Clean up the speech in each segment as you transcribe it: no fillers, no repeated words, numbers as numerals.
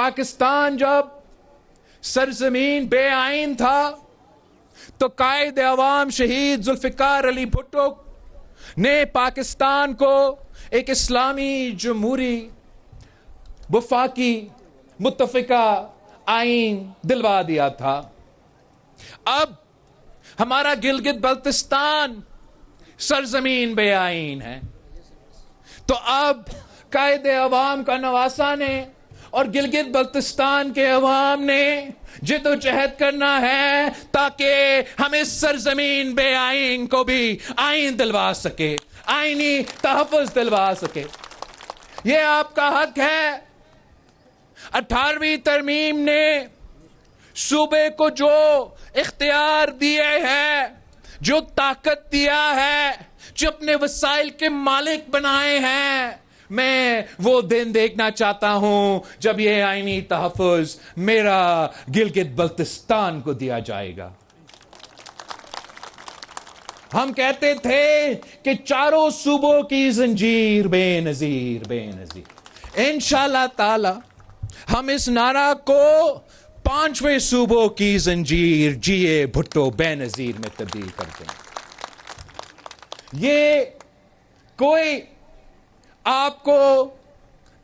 پاکستان جب سرزمین بے آئین تھا تو قائد عوام شہید ذوالفقار علی بھٹو نے پاکستان کو ایک اسلامی جمہوری وفاقی متفقہ آئین دلوا دیا تھا. اب ہمارا گلگت بلتستان سرزمین بے آئین ہے، تو اب قائد عوام کا نواسہ نے اور گلگت بلتستان کے عوام نے جد و جہد کرنا ہے تاکہ ہم اس سرزمین بے آئین کو بھی آئین دلوا سکے، آئینی تحفظ دلوا سکے. یہ آپ کا حق ہے. 18ویں ترمیم نے صوبے کو جو اختیار دیے ہیں، جو طاقت دیا ہے، جو اپنے وسائل کے مالک بنائے ہیں، میں وہ دن دیکھنا چاہتا ہوں جب یہ آئینی تحفظ میرا گلگت بلتستان کو دیا جائے گا. ہم کہتے تھے کہ چاروں صوبوں کی زنجیر بے نظیر بے نظیر. انشاءاللہ تعالی ہم اس نعرہ کو 5ویں صوبوں کی زنجیر جیے بھٹو بے نظیر میں تبدیل کر دیں. یہ کوئی آپ کو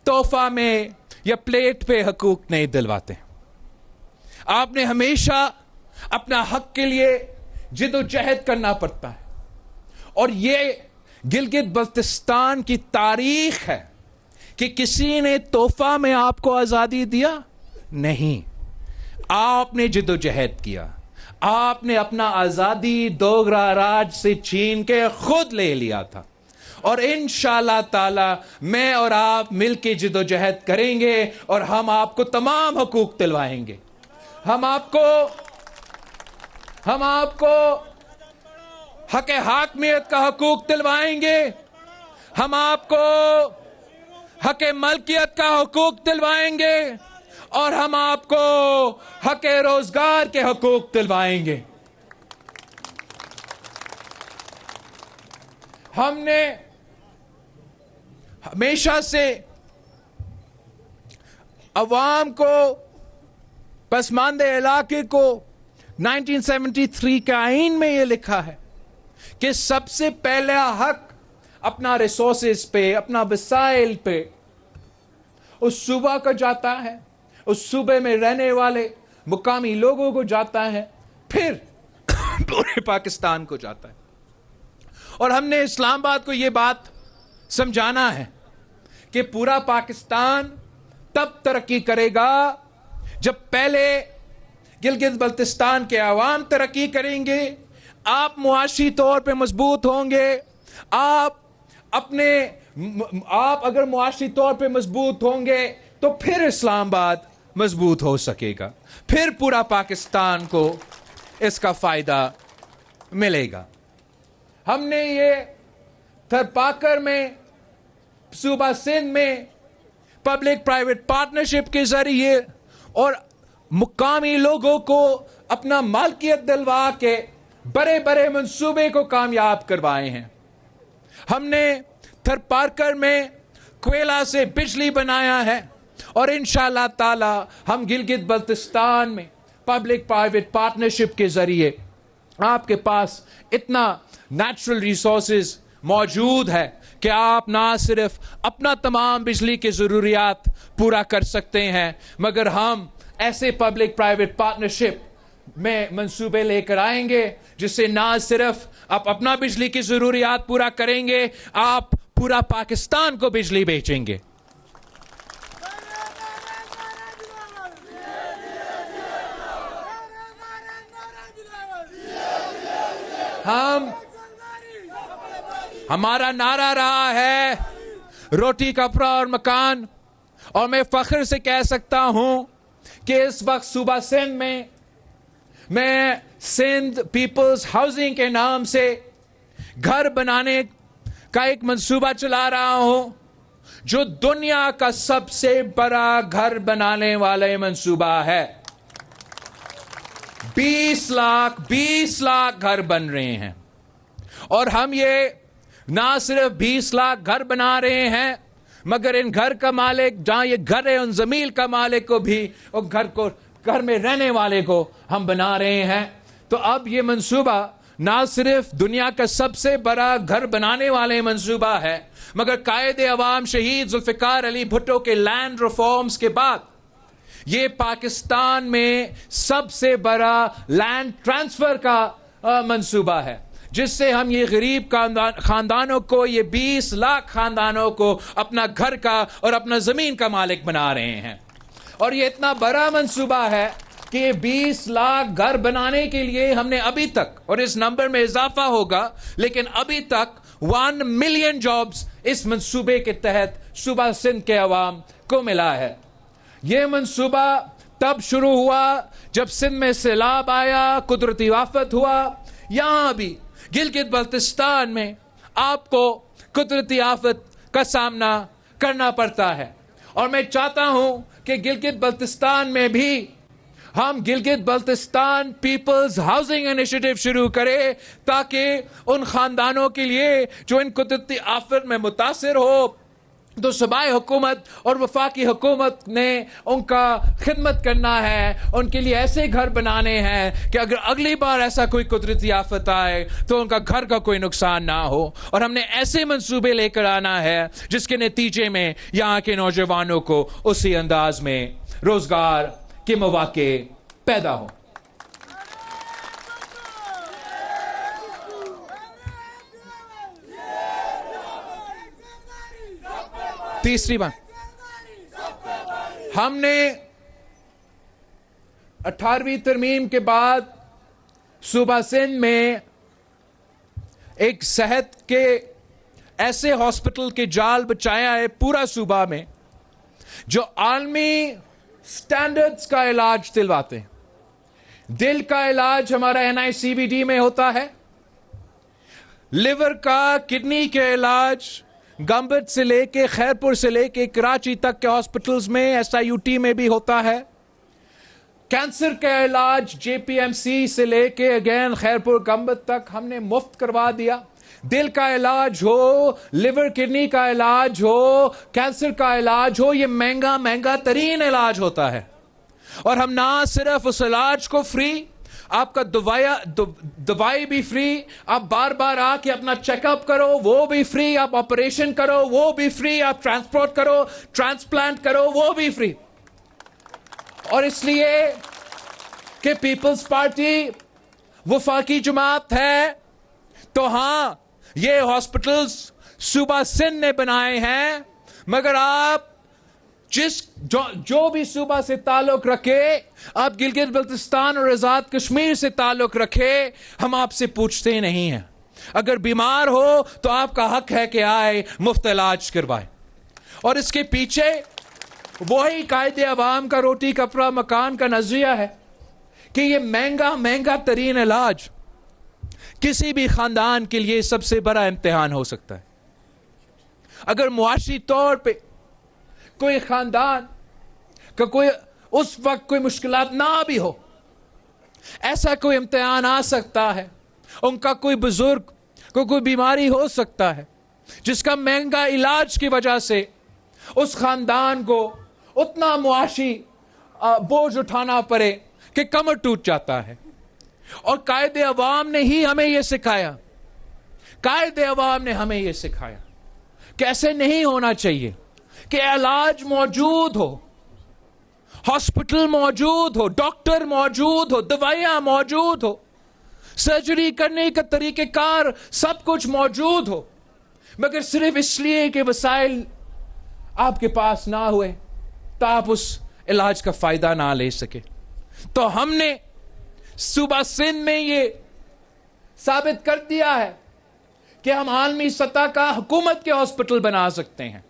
تحفہ میں یا پلیٹ پہ حقوق نہیں دلواتے. آپ نے ہمیشہ اپنا حق کے لیے جد و جہد کرنا پڑتا ہے، اور یہ گلگت بلتستان کی تاریخ ہے کہ کسی نے تحفہ میں آپ کو آزادی دیا نہیں. آپ نے جد و جہد کیا، آپ نے اپنا آزادی دوگرا راج سے چھین کے خود لے لیا تھا. اور انشاءاللہ تعالی میں اور آپ مل کے جد و جہد کریں گے اور ہم آپ کو تمام حقوق دلوائیں گے. ہم آپ کو حق حاکمیت کا حقوق دلوائیں گے. ہم آپ کو حق ملکیت کا حقوق دلوائیں گے، اور ہم آپ کو حق روزگار کے حقوق دلوائیں گے. ہم نے ہمیشہ سے عوام کو، پسماندہ علاقے کو 1973 کے آئین میں یہ لکھا ہے کہ سب سے پہلا حق اپنا ریسورسز پہ، اپنا وسائل پہ اس صوبہ کو جاتا ہے، اس صوبے میں رہنے والے مقامی لوگوں کو جاتا ہے، پھر پورے پاکستان کو جاتا ہے. اور ہم نے اسلام آباد کو یہ بات سمجھانا ہے کہ پورا پاکستان تب ترقی کرے گا جب پہلے گلگت بلتستان کے عوام ترقی کریں گے. آپ معاشی طور پہ مضبوط ہوں گے. آپ اگر معاشی طور پہ مضبوط ہوں گے تو پھر اسلام آباد مضبوط ہو سکے گا، پھر پورا پاکستان کو اس کا فائدہ ملے گا. ہم نے یہ تھرپاکر میں، صوبہ سندھ میں پبلک پرائیویٹ پارٹنرشپ کے ذریعے اور مقامی لوگوں کو اپنا مالکیت دلوا کے بڑے بڑے منصوبے کو کامیاب کروائے ہیں. ہم نے تھرپاکر میں کوئلہ سے بجلی بنایا ہے، اور انشاءاللہ تعالی ہم گلگت بلتستان میں پبلک پرائیویٹ پارٹنرشپ کے ذریعے، آپ کے پاس اتنا نیچرل ریسورسز موجود ہے کہ آپ نہ صرف اپنا تمام بجلی کی ضروریات پورا کر سکتے ہیں، مگر ہم ایسے پبلک پرائیویٹ پارٹنرشپ میں منصوبے لے کر آئیں گے جس سے نہ صرف آپ اپنا بجلی کی ضروریات پورا کریں گے، آپ پورا پاکستان کو بجلی بیچیں گے. ہمارا نعرہ رہا ہے روٹی کپڑا اور مکان، اور میں فخر سے کہہ سکتا ہوں کہ اس وقت صوبہ سندھ میں سندھ پیپلز ہاؤسنگ کے نام سے گھر بنانے کا ایک منصوبہ چلا رہا ہوں، جو دنیا کا سب سے بڑا گھر بنانے والا منصوبہ ہے. 20 لاکھ گھر بن رہے ہیں، اور ہم یہ نہ صرف 20 لاکھ گھر بنا رہے ہیں मगर इन घर का मालिक, जहां ये घर है, उन जमीन का मालिक को भी, और घर में रहने वाले को हम बना रहे हैं। तो अब ये मंसूबा ना सिर्फ दुनिया का सबसे बड़ा घर बनाने वाले मंसूबा है, मगर कायदे अवाम शहीद जुल्फिकार अली भुट्टो के लैंड रिफॉर्म्स के बाद ये पाकिस्तान में सबसे बड़ा लैंड ट्रांसफर का मंसूबा है, जिससे हम ये गरीब खानदानों को, ये 20 लाख खानदानों को अपना घर का और अपना जमीन का मालिक बना रहे हैं। और ये इतना बड़ा मंसूबा है कि 20 लाख घर बनाने के लिए हमने अभी तक, और इस नंबर में इजाफा होगा, लेकिन अभी तक 1 मिलियन जॉब्स इस मंसूबे के तहत सूबा सिंध के अवाम को मिला है। यह मंसूबा तब शुरू हुआ जब सिंध में सैलाब आया, कुदरती आफत हुआ। यहां भी गिलगित बल्तिस्तान में आपको कुदरती आफत का सामना करना पड़ता है, और मैं चाहता हूं कि गिलगित बल्तिस्तान में भी हम Gilgit Baltistan people's housing initiative शुरू करें, ताकि उन खानदानों के लिए जो इन कुदरती आफत में मुतासिर हो, तो सूबाई हुकूमत और वफाकी हुकूमत ने उनका खिदमत करना है, उनके लिए ऐसे घर बनाने हैं कि अगर अगली बार ऐसा कोई कुदरती आफत आए तो उनका घर का कोई नुकसान ना हो। और हमने ऐसे मंसूबे लेकर आना है जिसके नतीजे में यहाँ के नौजवानों को उसी अंदाज में रोजगार के मौके पैदा हो। तीसरी बात, हमने 18वीं तरमीम के बाद सूबा सिंध में एक सेहत के ऐसे हॉस्पिटल के जाल बचाया है पूरा सूबा में, जो आलमी स्टैंडर्ड्स का इलाज दिलवाते हैं। दिल का इलाज हमारा NICBD में होता है, लिवर का, किडनी के इलाज गंबट से लेके, खैरपुर से लेके कराची तक के हॉस्पिटल्स में, SIUT में भी होता है। कैंसर का इलाज JPMC से लेके अगेन खैरपुर गंबट तक हमने मुफ्त करवा दिया। दिल का इलाज हो, लिवर किडनी का इलाज हो, कैंसर का इलाज हो, ये महंगा तरीन इलाज होता है। और हम ना सिर्फ उस इलाज को फ्री, आपका दवाई भी फ्री, आप बार बार आके अपना चेकअप करो वो भी फ्री, आप ऑपरेशन करो वो भी फ्री, आप ट्रांसपोर्ट करो, ट्रांसप्लांट करो वो भी फ्री। और इसलिए कि पीपल्स पार्टी वफाकी जमात है, तो हां ये हॉस्पिटल्स सूबा सिंध ने बनाए हैं, मगर आप जो भी सूबा से ताल्लुक रखे, आप गिलगित बल्तिस्तान और आजाद कश्मीर से ताल्लुक रखे, हम आपसे पूछते नहीं हैं। अगर बीमार हो तो आपका हक है कि आए मुफ्त इलाज करवाए। और इसके पीछे वही कायदे अवाम का रोटी कपड़ा मकान का नजरिया है कि ये महंगा तरीन इलाज किसी भी खानदान के लिए सबसे बड़ा इम्तिहान हो सकता है। अगर मुआशी तौर पे कोई खानदान का कोई उस वक्त कोई मुश्किलात ना भी हो, ऐसा कोई इम्तिहान आ सकता है, उनका कोई बुजुर्ग को कोई बीमारी हो सकता है जिसका महंगा इलाज की वजह से उस खानदान को उतना मुआशी बोझ उठाना पड़े कि कमर टूट जाता है। और कायदे अवाम ने ही हमें यह सिखाया, कायदे अवाम ने हमें यह सिखाया कि ऐसे नहीं होना चाहिए, कि इलाज मौजूद हो, हॉस्पिटल मौजूद हो, डॉक्टर मौजूद हो, दवाइयां मौजूद हो, सर्जरी करने का तरीकेकार सब कुछ मौजूद हो, मगर सिर्फ इसलिए कि वसाइल आपके पास ना हुए तो आप उस इलाज का फायदा ना ले सके। तो हमने सूबा सिंध में ये साबित कर दिया है कि हम आलमी सतह का हुकूमत के हॉस्पिटल बना सकते हैं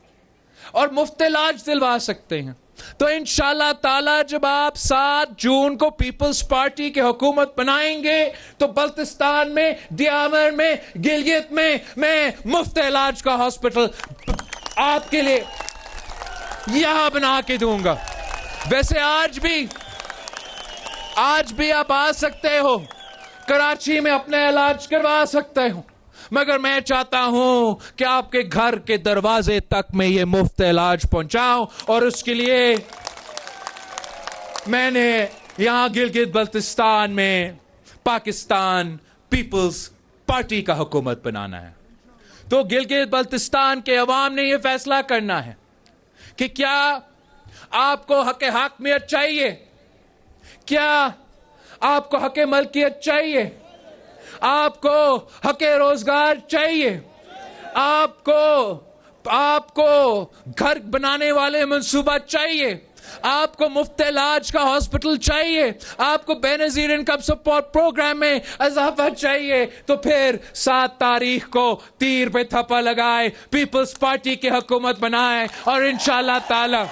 और मुफ्त इलाज दिलवा सकते हैं। तो इंशाअल्लाह ताला जब आप 7 जून को पीपल्स पार्टी के हुकूमत बनाएंगे तो बल्तिस्तान में, दियामर में, गिलगित में मैं मुफ्त इलाज का हॉस्पिटल आपके लिए यहां बना के दूंगा। वैसे आज भी आप आ सकते हो, कराची में अपना इलाज करवा सकते हो, مگر میں چاہتا ہوں کہ آپ کے گھر کے دروازے تک میں یہ مفت علاج پہنچاؤں، اور اس کے لیے میں نے یہاں گلگت بلتستان میں پاکستان پیپلز پارٹی کا حکومت بنانا ہے۔ تو گلگت بلتستان کے عوام نے یہ فیصلہ کرنا ہے کہ کیا آپ کو حق حاکمیت چاہیے، کیا آپ کو حق ملکیت چاہیے، آپ کو حق روزگار چاہیے، آپ کو گھر بنانے والے منصوبہ چاہیے، آپ کو مفت علاج کا ہاسپٹل چاہیے، آپ کو بے نظیر انکم سپورٹ پروگرام میں اضافہ چاہیے، تو پھر 7 تاریخ کو تیر پہ تھپا لگائے، پیپلز پارٹی کی حکومت بنائے، اور انشاءاللہ تعالی